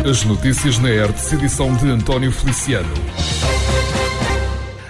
As notícias na Hertz, edição de António Feliciano.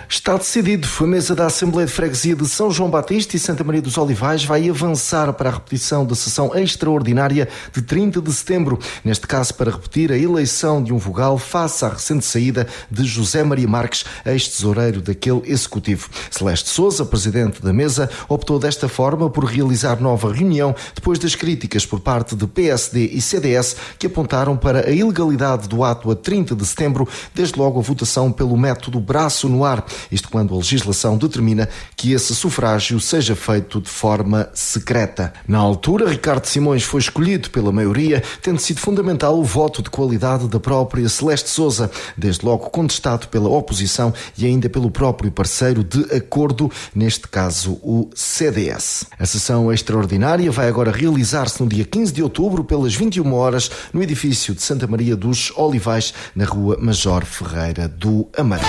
Está decidido. A mesa da Assembleia de Freguesia de São João Batista e Santa Maria dos Olivais vai avançar para a repetição da sessão extraordinária de 30 de setembro. Neste caso, para repetir a eleição de um vogal face à recente saída de José Maria Marques, ex-tesoureiro daquele executivo. Celeste Sousa, presidente da mesa, optou desta forma por realizar nova reunião depois das críticas por parte de PSD e CDS que apontaram para a ilegalidade do ato a 30 de setembro, desde logo a votação pelo método braço no ar. Isto quando a legislação determina que esse sufrágio seja feito de forma secreta. Na altura, Ricardo Simões foi escolhido pela maioria, tendo sido fundamental o voto de qualidade da própria Celeste Sousa, desde logo contestado pela oposição e ainda pelo próprio parceiro de acordo, neste caso o CDS. A sessão extraordinária vai agora realizar-se no dia 15 de outubro, pelas 21 horas, no edifício de Santa Maria dos Olivais, na rua Major Ferreira do Amaral.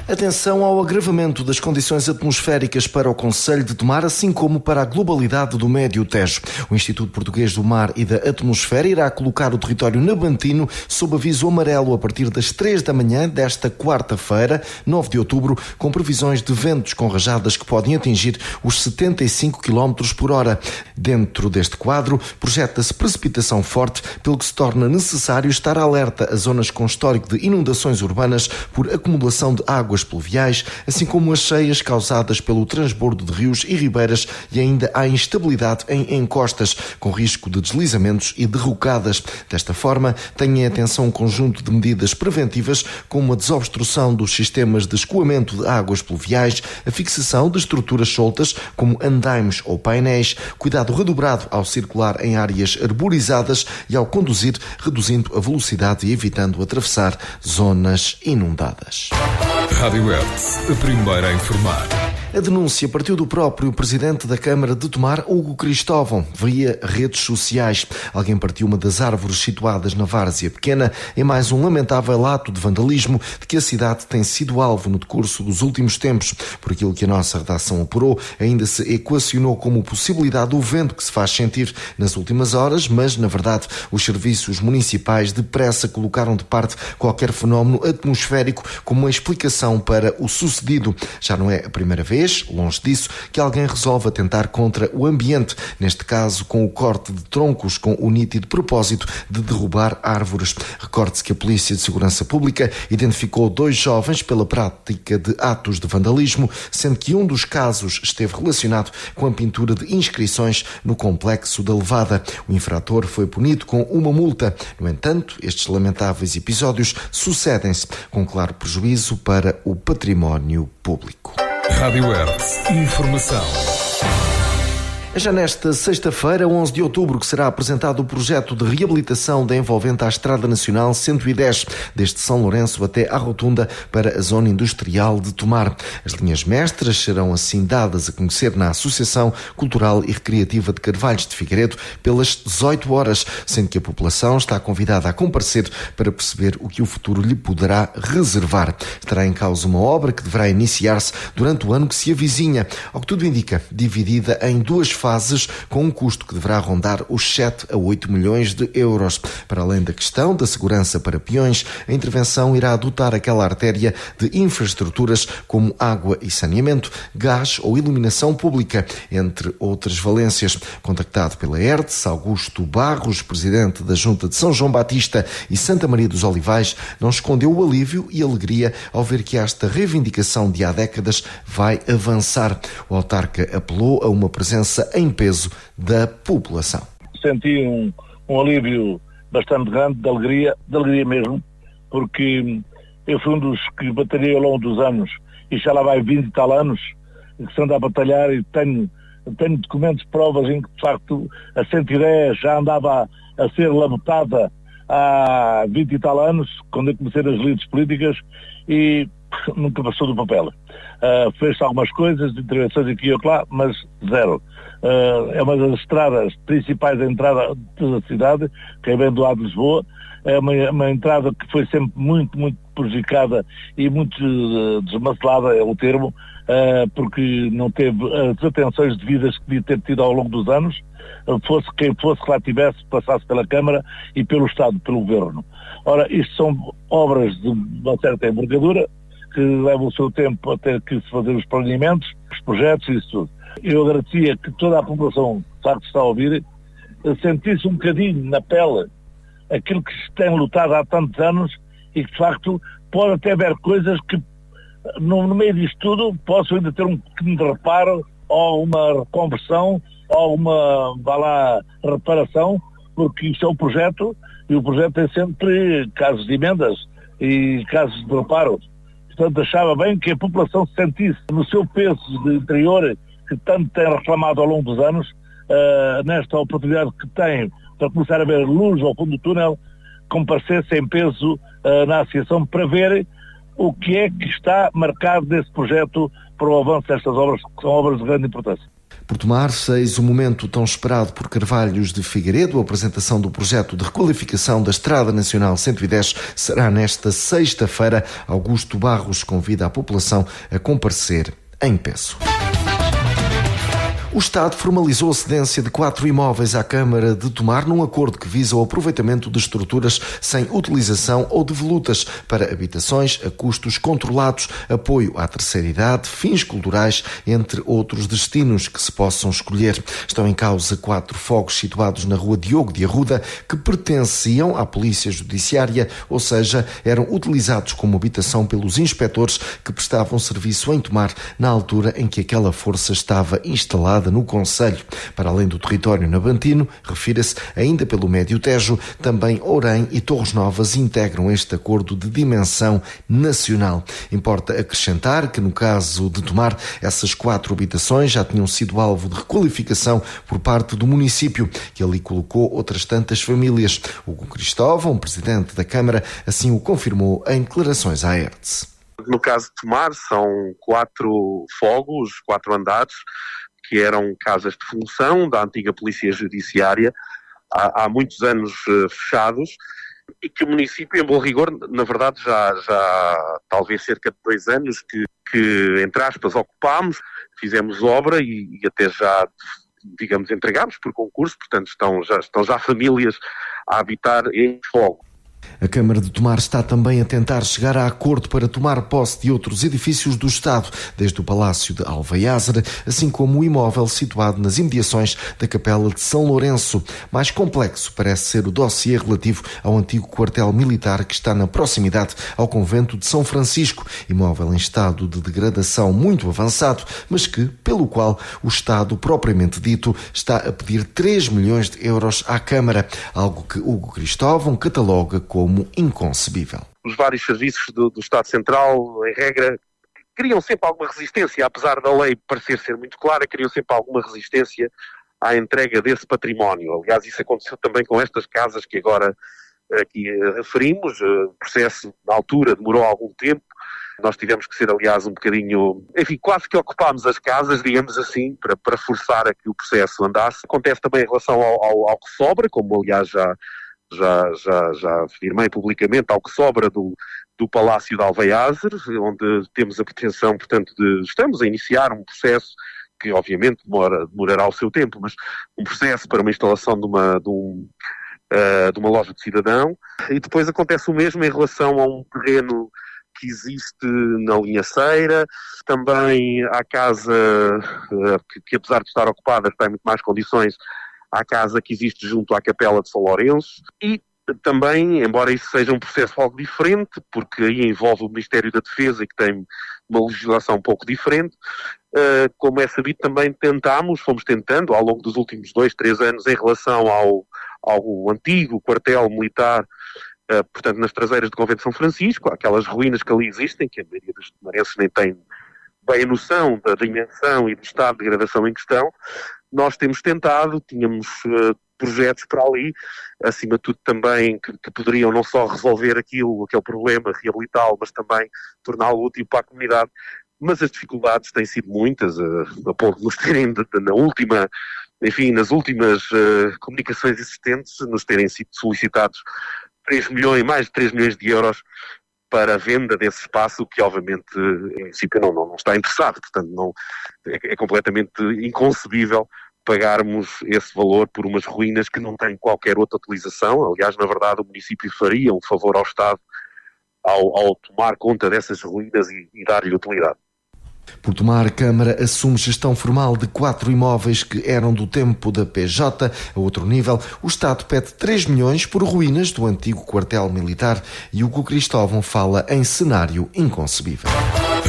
Atenção ao agravamento das condições atmosféricas para o concelho de Tomar, assim como para a globalidade do Médio Tejo. O Instituto Português do Mar e da Atmosfera irá colocar o território nabantino sob aviso amarelo a partir das 3 da manhã desta quarta-feira, 9 de outubro, com previsões de ventos com rajadas que podem atingir os 75 km por hora. Dentro deste quadro, projeta-se precipitação forte, pelo que se torna necessário estar alerta a zonas com histórico de inundações urbanas por acumulação de águas pluviais, assim como as cheias causadas pelo transbordo de rios e ribeiras, e ainda há instabilidade em encostas, com risco de deslizamentos e derrocadas. Desta forma, tenham atenção um conjunto de medidas preventivas, como a desobstrução dos sistemas de escoamento de águas pluviais, a fixação de estruturas soltas, como andaimes ou painéis, cuidado redobrado ao circular em áreas arborizadas e ao conduzir, reduzindo a velocidade e evitando atravessar zonas inundadas. Rádio Hertz, a primeira a informar. A denúncia partiu do próprio presidente da Câmara de Tomar, Hugo Cristóvão, via redes sociais. Alguém partiu uma das árvores situadas na várzea pequena em mais um lamentável ato de vandalismo de que a cidade tem sido alvo no decurso dos últimos tempos. Por aquilo que a nossa redação apurou, ainda se equacionou como possibilidade do vento que se faz sentir nas últimas horas, mas, na verdade, os serviços municipais depressa colocaram de parte qualquer fenómeno atmosférico como uma explicação para o sucedido. Já não é a primeira vez, longe disso, que alguém resolve atentar contra o ambiente, neste caso com o corte de troncos com o nítido propósito de derrubar árvores. Recorde-se que a Polícia de Segurança Pública identificou 2 jovens pela prática de atos de vandalismo, sendo que um dos casos esteve relacionado com a pintura de inscrições no complexo da Levada. O infrator foi punido com uma multa. No entanto, estes lamentáveis episódios sucedem-se com claro prejuízo para o património público. Rádio Hertz, informação. É já nesta sexta-feira, 11 de outubro, que será apresentado o projeto de reabilitação da envolvente à Estrada Nacional 110, desde São Lourenço até à rotunda para a zona industrial de Tomar. As linhas mestras serão assim dadas a conhecer na Associação Cultural e Recreativa de Carvalhos de Figueiredo pelas 18 horas, sendo que a população está convidada a comparecer para perceber o que o futuro lhe poderá reservar. Estará em causa uma obra que deverá iniciar-se durante o ano que se avizinha, ao que tudo indica, dividida em 2 fases, com um custo que deverá rondar os 7 a 8 milhões de euros. Para além da questão da segurança para peões, a intervenção irá adotar aquela artéria de infraestruturas como água e saneamento, gás ou iluminação pública, entre outras valências. Contactado pela Hertz, Augusto Barros, presidente da Junta de São João Batista e Santa Maria dos Olivais, não escondeu o alívio e alegria ao ver que esta reivindicação de há décadas vai avançar. O autarca apelou a uma presença em peso da população. Senti um alívio bastante grande, de alegria mesmo, porque eu fui um dos que batalhei ao longo dos anos, e já lá vai 20 e tal anos, que se anda a batalhar, e tenho documentos, provas em que de facto a 110 já andava a ser labutada há 20 e tal anos, quando eu comecei nas lides políticas, e nunca passou do papel. Fez algumas coisas, intervenções aqui e lá, mas zero. É uma das estradas principais da entrada da cidade, que é bem do lado de Lisboa. É uma entrada que foi sempre muito, muito prejudicada e muito desmantelada, é o termo, porque não teve as atenções devidas que devia ter tido ao longo dos anos, fosse quem fosse que lá tivesse, passasse pela Câmara e pelo Estado, pelo Governo. Ora, isto são obras de uma certa envergadura, que levam o seu tempo a ter que se fazer os planeamentos, os projetos e isso tudo. Eu agradecia que toda a população, de facto, está a ouvir, sentisse um bocadinho na pele aquilo que se tem lutado há tantos anos e que, de facto, pode até haver coisas que, no meio disto tudo, possam ainda ter um pequeno de reparo ou uma reconversão ou uma, reparação, porque isto é um projeto e o projeto tem sempre casos de emendas e casos de reparo. Portanto, achava bem que a população se sentisse no seu peso de interior, que tanto tem reclamado ao longo dos anos, nesta oportunidade que tem para começar a ver luz ao fundo do túnel, comparecesse em peso na associação para ver o que é que está marcado desse projeto para o avanço destas obras, que são obras de grande importância. Por Tomar, 6, o momento tão esperado por Carvalhos de Figueiredo, a apresentação do projeto de requalificação da Estrada Nacional 110 será nesta sexta-feira. Augusto Barros convida a população a comparecer em peso. O Estado formalizou a cedência de 4 imóveis à Câmara de Tomar num acordo que visa o aproveitamento de estruturas sem utilização ou devolutas para habitações a custos controlados, apoio à terceira idade, fins culturais, entre outros destinos que se possam escolher. Estão em causa 4 fogos situados na rua Diogo de Arruda que pertenciam à Polícia Judiciária, ou seja, eram utilizados como habitação pelos inspectores que prestavam serviço em Tomar na altura em que aquela força estava instalada no concelho. Para além do território nabantino, refira-se ainda pelo Médio Tejo, também Ourém e Torres Novas integram este acordo de dimensão nacional. Importa acrescentar que, no caso de Tomar, essas 4 habitações já tinham sido alvo de requalificação por parte do município, que ali colocou outras tantas famílias. Hugo Cristóvão, presidente da Câmara, assim o confirmou em declarações à ERTS. No caso de Tomar, são 4 fogos, 4 andares, que eram casas de função da antiga Polícia Judiciária, há muitos anos fechados, e que o município, em bom rigor, na verdade já talvez cerca de 2 anos que entre aspas, ocupámos, fizemos obra e até já, digamos, entregámos por concurso, portanto estão já famílias a habitar em fogo. A Câmara de Tomar está também a tentar chegar a acordo para tomar posse de outros edifícios do Estado, desde o Palácio de Alvaiázere, assim como o imóvel situado nas imediações da Capela de São Lourenço. Mais complexo parece ser o dossiê relativo ao antigo quartel militar que está na proximidade ao convento de São Francisco, imóvel em estado de degradação muito avançado, mas pelo qual o Estado, propriamente dito, está a pedir 3 milhões de euros à Câmara, algo que Hugo Cristóvão cataloga como inconcebível. Os vários serviços do Estado Central, em regra, criam sempre alguma resistência, apesar da lei parecer ser muito clara, criam sempre alguma resistência à entrega desse património. Aliás, isso aconteceu também com estas casas que agora aqui referimos. O processo, na altura, demorou algum tempo. Nós tivemos que ser, aliás, um bocadinho... Enfim, quase que ocupámos as casas, digamos assim, para forçar a que o processo andasse. Acontece também em relação ao que sobra, como, aliás, já afirmei publicamente, ao que sobra do Palácio de Alvaiázere, onde temos a pretensão, portanto, estamos a iniciar um processo que obviamente demorará o seu tempo, mas um processo para uma instalação de uma loja de cidadão. E depois acontece o mesmo em relação a um terreno que existe na Linhaceira, também à casa que apesar de estar ocupada está em muito mais condições, à casa que existe junto à Capela de São Lourenço, e também, embora isso seja um processo algo diferente, porque aí envolve o Ministério da Defesa, que tem uma legislação um pouco diferente, como é sabido, também fomos tentando, ao longo dos últimos 2-3 anos, em relação ao antigo quartel militar, portanto, nas traseiras do Convento de São Francisco, aquelas ruínas que ali existem, que a maioria dos tomarenses nem tem bem a noção da dimensão e do estado de degradação em questão. Nós temos tentado, tínhamos projetos para ali, acima de tudo também que poderiam não só resolver aquele problema, reabilitá-lo, mas também torná-lo útil para a comunidade. Mas as dificuldades têm sido muitas, a ponto de nos terem, nas últimas comunicações existentes, nos terem sido solicitados mais de 3 milhões de euros para a venda desse espaço, que obviamente em princípio não está interessado. Portanto, é completamente inconcebível pagarmos esse valor por umas ruínas que não têm qualquer outra utilização. Aliás, na verdade, o município faria um favor ao Estado ao tomar conta dessas ruínas e dar-lhe utilidade. Por Tomar, a Câmara assume gestão formal de 4 imóveis que eram do tempo da PJ. A outro nível, o Estado pede 3 milhões por ruínas do antigo quartel militar e Hugo Cristóvão fala em cenário inconcebível.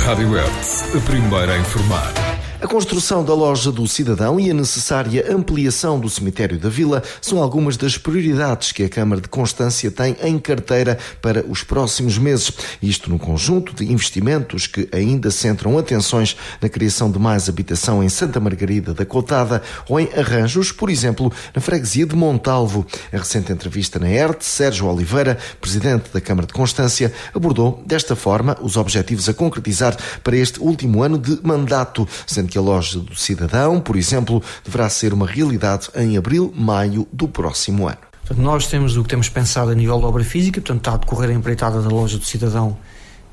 Rádio Hertz, a primeira a informar. A construção da Loja do Cidadão e a necessária ampliação do cemitério da Vila são algumas das prioridades que a Câmara de Constância tem em carteira para os próximos meses. Isto no conjunto de investimentos que ainda centram atenções na criação de mais habitação em Santa Margarida da Coutada ou em arranjos, por exemplo, na freguesia de Montalvo. A recente entrevista na Hertz, Sérgio Oliveira, presidente da Câmara de Constância, abordou desta forma os objetivos a concretizar para este último ano de mandato, sendo que a Loja do Cidadão, por exemplo, deverá ser uma realidade em abril, maio do próximo ano. Portanto, nós temos o que temos pensado a nível de obra física, portanto está a decorrer a empreitada da Loja do Cidadão,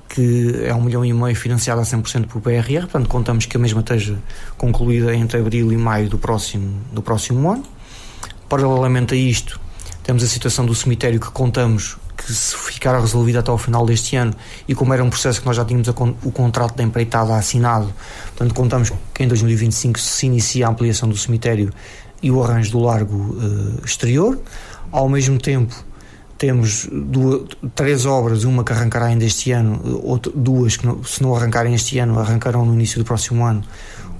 que é 1,5 milhão financiada a 100% por PRR, portanto contamos que a mesma esteja concluída entre abril e maio do próximo ano. Paralelamente a isto, temos a situação do cemitério que contamos que se ficar resolvida até ao final deste ano, e como era um processo que nós já tínhamos o contrato da empreitada assinado, portanto contamos que em 2025 se inicia a ampliação do cemitério e o arranjo do largo exterior. Ao mesmo tempo temos 3 obras, uma que arrancará ainda este ano, duas que se não arrancarem este ano, arrancarão no início do próximo ano.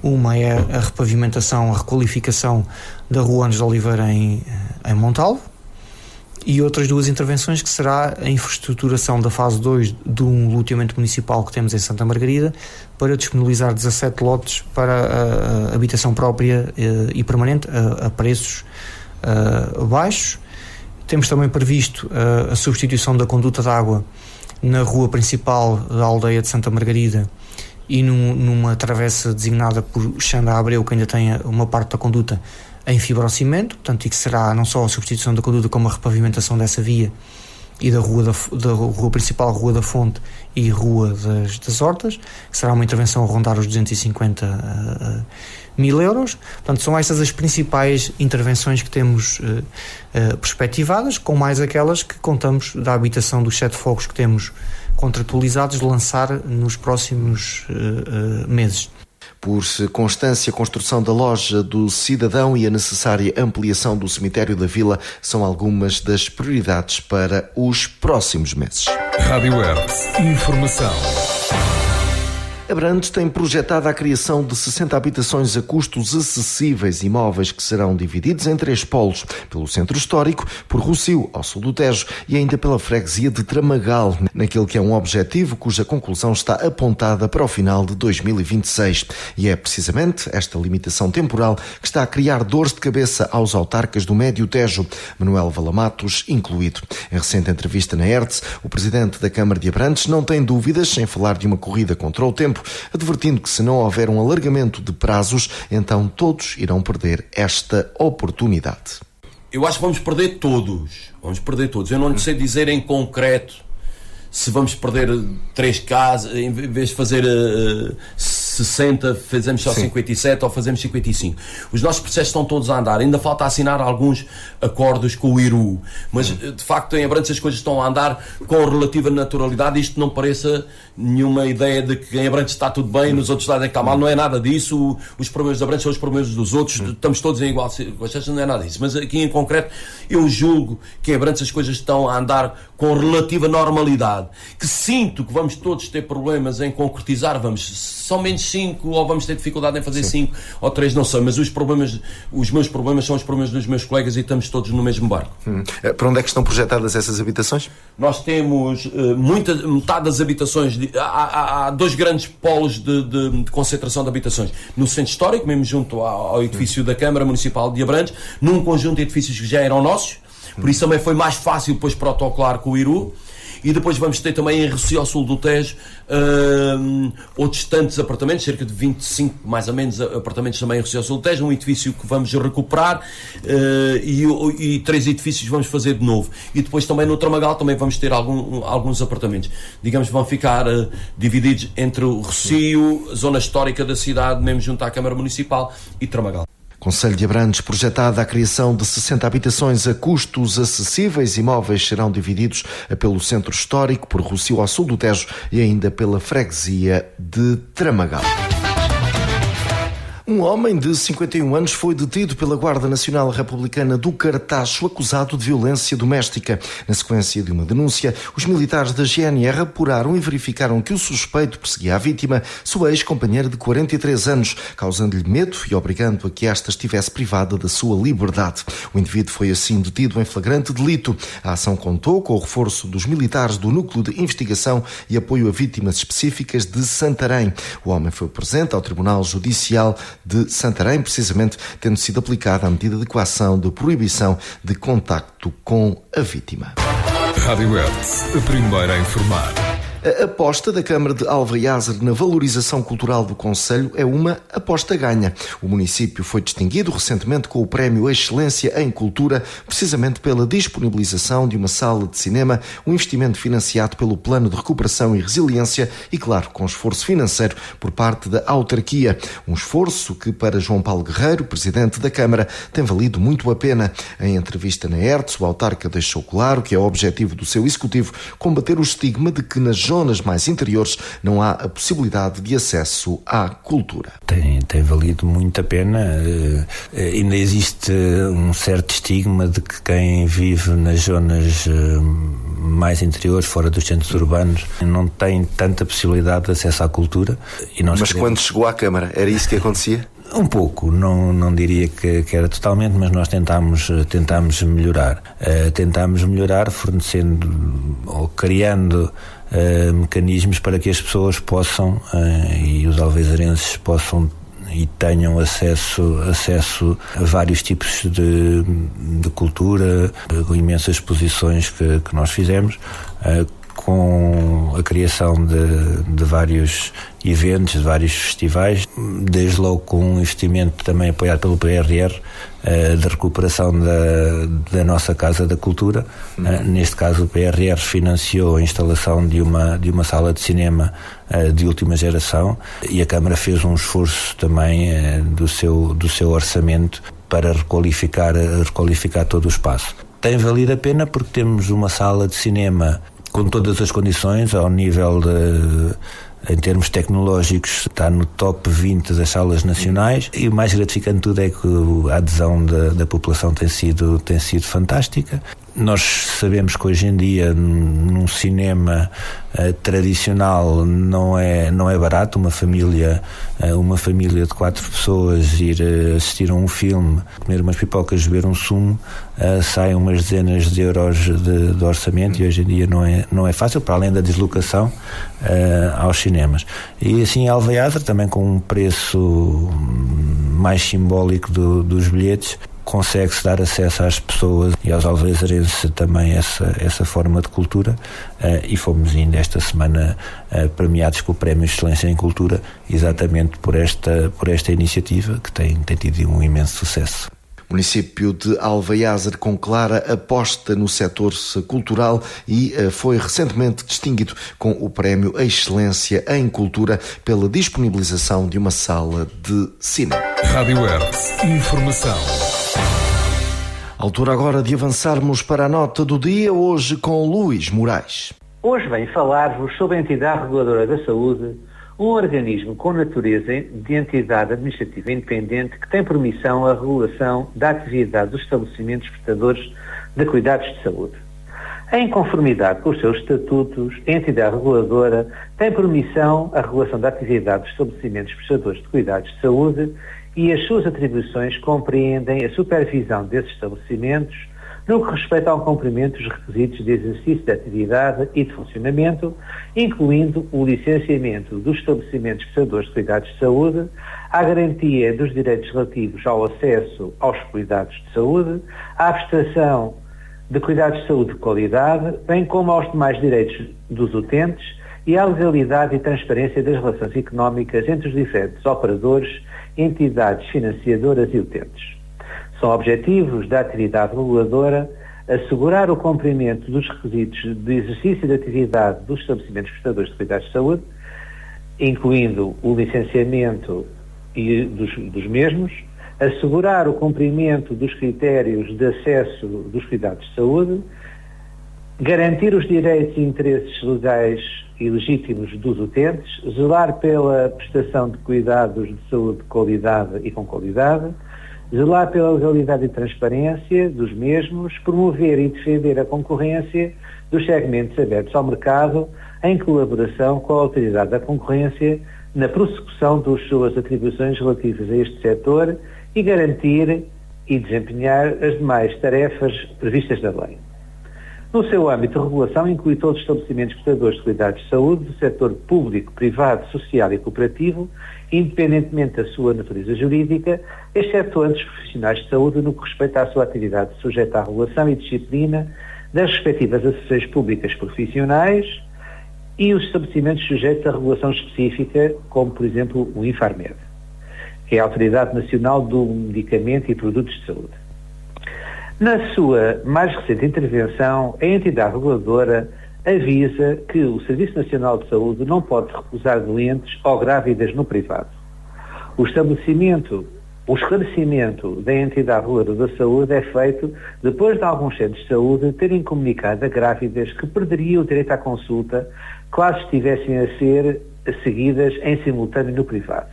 Uma é a repavimentação, a requalificação da Rua Andes de Oliveira em Montalvo, e outras 2 intervenções que será a infraestruturação da fase 2 de um loteamento municipal que temos em Santa Margarida para disponibilizar 17 lotes para a habitação própria e permanente a preços baixos. Temos também previsto a substituição da conduta de água na rua principal da aldeia de Santa Margarida e numa travessa designada por Xanda Abreu, que ainda tem uma parte da conduta em fibrocimento, portanto, e que será não só a substituição da conduta como a repavimentação dessa via e da rua principal, Rua da Fonte e Rua das Hortas, que será uma intervenção a rondar os 250 mil euros. Portanto, são estas as principais intervenções que temos perspectivadas, com mais aquelas que contamos da habitação dos 7 fogos que temos contratualizados de lançar nos próximos meses. Por Constância, a construção da Loja do Cidadão e a necessária ampliação do cemitério da Vila são algumas das prioridades para os próximos meses. Rádio Hertz, informação. Abrantes tem projetado a criação de 60 habitações a custos acessíveis, imóveis que serão divididos em 3 polos, pelo centro histórico, por Rossio, ao sul do Tejo, e ainda pela freguesia de Tramagal, naquele que é um objetivo cuja conclusão está apontada para o final de 2026. E é precisamente esta limitação temporal que está a criar dores de cabeça aos autarcas do Médio Tejo, Manuel Valamatos incluído. Em recente entrevista na Hertz, o presidente da Câmara de Abrantes não tem dúvidas em falar de uma corrida contra o tempo, advertindo que se não houver um alargamento de prazos, então todos irão perder esta oportunidade. Eu acho que vamos perder todos. Eu não lhe sei dizer em concreto se vamos perder 3 casas, em vez de fazer 60, fazemos só 57 ou fazemos 55. Os nossos processos estão todos a andar. Ainda falta assinar alguns acordos com o IRU. Mas, de facto, em Abrantes as coisas estão a andar com relativa naturalidade. Isto não pareça nenhuma ideia de que em Abrantes está tudo bem e nos outros lados é que está mal. Não é nada disso. Os problemas de Abrantes são os problemas dos outros. Estamos todos em igual circunstância. Não é nada disso. Mas aqui, em concreto, eu julgo que em Abrantes as coisas estão a andar com relativa normalidade. Que sinto que vamos todos ter problemas em concretizar, são menos 5 ou vamos ter dificuldade em fazer 5 ou 3, não sei, mas os meus problemas são os problemas dos meus colegas e estamos todos no mesmo barco. Para onde é que estão projetadas essas habitações? Nós temos metade das habitações, há 2 grandes polos de concentração de habitações, no centro histórico, mesmo junto ao edifício da Câmara Municipal de Abrantes, num conjunto de edifícios que já eram nossos, por isso também foi mais fácil depois protocolar com o IRU. E depois vamos ter também em Rossio, ao sul do Tejo, outros tantos apartamentos, cerca de 25 mais ou menos apartamentos também em Rossio, ao sul do Tejo, um edifício que vamos recuperar, e 3 edifícios vamos fazer de novo. E depois também no Tramagal também vamos ter alguns apartamentos. Digamos, vão ficar divididos entre o Rossio, a zona histórica da cidade, mesmo junto à Câmara Municipal, e Tramagal. Concelho de Abrantes, projetada a criação de 60 habitações a custos acessíveis. Imóveis serão divididos pelo Centro Histórico, por Rossio, ao sul do Tejo, e ainda pela freguesia de Tramagal. Um homem de 51 anos foi detido pela Guarda Nacional Republicana do Cartacho, acusado de violência doméstica. Na sequência de uma denúncia, os militares da GNR apuraram e verificaram que o suspeito perseguia a vítima, sua ex-companheira de 43 anos, causando-lhe medo e obrigando a que esta estivesse privada da sua liberdade. O indivíduo foi assim detido em flagrante delito. A ação contou com o reforço dos militares do Núcleo de Investigação e Apoio a Vítimas Específicas de Santarém. O homem foi presente ao Tribunal Judicial de Santarém, precisamente tendo sido aplicada a medida de coação de proibição de contacto com a vítima. Rádio Hertz, a primeira a informar. A aposta da Câmara de Alvaiazer na valorização cultural do concelho é uma aposta ganha. O município foi distinguido recentemente com o Prémio Excelência em Cultura, precisamente pela disponibilização de uma sala de cinema, um investimento financiado pelo Plano de Recuperação e Resiliência e, claro, com esforço financeiro por parte da autarquia. Um esforço que, para João Paulo Guerreiro, presidente da Câmara, tem valido muito a pena. Em entrevista na Hertz, o autarca deixou claro que é o objetivo do seu executivo combater o estigma de que nas zonas mais interiores não há a possibilidade de acesso à cultura. Tem valido muito a pena. Ainda existe um certo estigma de que quem vive nas zonas mais interiores, fora dos centros urbanos, não tem tanta possibilidade de acesso à cultura. Mas quando chegou à Câmara, era isso que acontecia? Um pouco, não diria que era totalmente, mas nós tentámos melhorar. Tentámos melhorar fornecendo ou criando mecanismos para que as pessoas possam, e os alveiarenses possam e tenham acesso a vários tipos de cultura, com imensas exposições que nós fizemos, com a criação de vários eventos, de vários festivais, desde logo com um investimento também apoiado pelo PRR, de recuperação da nossa Casa da Cultura. Neste caso o PRR financiou a instalação de uma sala de cinema de última geração, e a Câmara fez um esforço também do seu orçamento para requalificar todo o espaço. Tem valido a pena porque temos uma sala de cinema com todas as condições, ao nível em termos tecnológicos, está no top 20 das salas nacionais, e o mais gratificante de tudo é que a adesão da população tem sido fantástica. Nós sabemos que hoje em dia num cinema tradicional não é barato uma família de 4 pessoas ir assistir a um filme, comer umas pipocas, beber um sumo, saem umas dezenas de euros de orçamento, e hoje em dia não é fácil, para além da deslocação aos cinemas. E assim Alvaiazer, também com um preço mais simbólico dos bilhetes, consegue-se dar acesso às pessoas e aos alveiarenses também essa forma de cultura, e fomos ainda esta semana premiados com o Prémio Excelência em Cultura, exatamente por esta iniciativa que tem tido um imenso sucesso. Município de Alvaiazer com clara aposta no setor cultural e foi recentemente distinguido com o Prémio Excelência em Cultura pela disponibilização de uma sala de cinema. Rádio Hertz, informação. Altura agora de avançarmos para a nota do dia, hoje com Luís Moraes. Hoje venho falar-vos sobre a Entidade Reguladora da Saúde, um organismo com natureza de entidade administrativa independente que tem por missão a regulação da atividade dos estabelecimentos prestadores de cuidados de saúde. Em conformidade com os seus estatutos, a entidade reguladora tem por missão a regulação da atividade dos estabelecimentos prestadores de cuidados de saúde, e as suas atribuições compreendem a supervisão desses estabelecimentos no que respeita ao cumprimento dos requisitos de exercício da atividade e de funcionamento, incluindo o licenciamento dos estabelecimentos prestadores de cuidados de saúde, a garantia dos direitos relativos ao acesso aos cuidados de saúde, a prestação de cuidados de saúde de qualidade, bem como aos demais direitos dos utentes e à legalidade e transparência das relações económicas entre os diferentes operadores, entidades financiadoras e utentes. São objetivos da atividade reguladora assegurar o cumprimento dos requisitos de exercício de atividade dos estabelecimentos prestadores de cuidados de saúde, incluindo o licenciamento e dos mesmos, assegurar o cumprimento dos critérios de acesso dos cuidados de saúde, garantir os direitos e interesses legais e legítimos dos utentes, zelar pela prestação de cuidados de saúde de qualidade e com qualidade, zelar pela legalidade e transparência dos mesmos, promover e defender a concorrência dos segmentos abertos ao mercado em colaboração com a Autoridade da Concorrência na prossecução das suas atribuições relativas a este setor e garantir e desempenhar as demais tarefas previstas na lei. No seu âmbito de regulação, inclui todos os estabelecimentos prestadores de cuidados de saúde do setor público, privado, social e cooperativo, independentemente da sua natureza jurídica, excetuando os profissionais de saúde no que respeita à sua atividade sujeita à regulação e disciplina das respectivas associações públicas profissionais e os estabelecimentos sujeitos à regulação específica, como, por exemplo, o Infarmed, que é a Autoridade Nacional do Medicamento e Produtos de Saúde. Na sua mais recente intervenção, a entidade reguladora avisa que o Serviço Nacional de Saúde não pode recusar doentes ou grávidas no privado. O esclarecimento da entidade reguladora da saúde é feito depois de alguns centros de saúde terem comunicado a grávidas que perderiam o direito à consulta caso estivessem a ser seguidas em simultâneo no privado.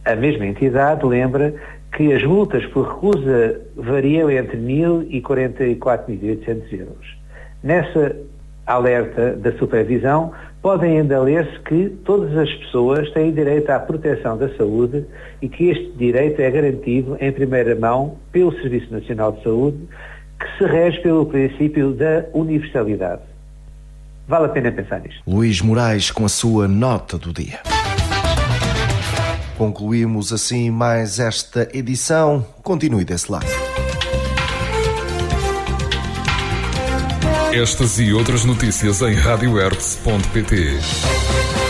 A mesma entidade lembra que as multas por recusa variam entre 1.000 e 44.800 euros. Nessa alerta da supervisão, podem ainda ler-se que todas as pessoas têm direito à proteção da saúde e que este direito é garantido em primeira mão pelo Serviço Nacional de Saúde, que se rege pelo princípio da universalidade. Vale a pena pensar nisto. Luís Moraes com a sua nota do dia. Concluímos assim mais esta edição. Continue desse lado. Estas e outras notícias em radiohertz.pt.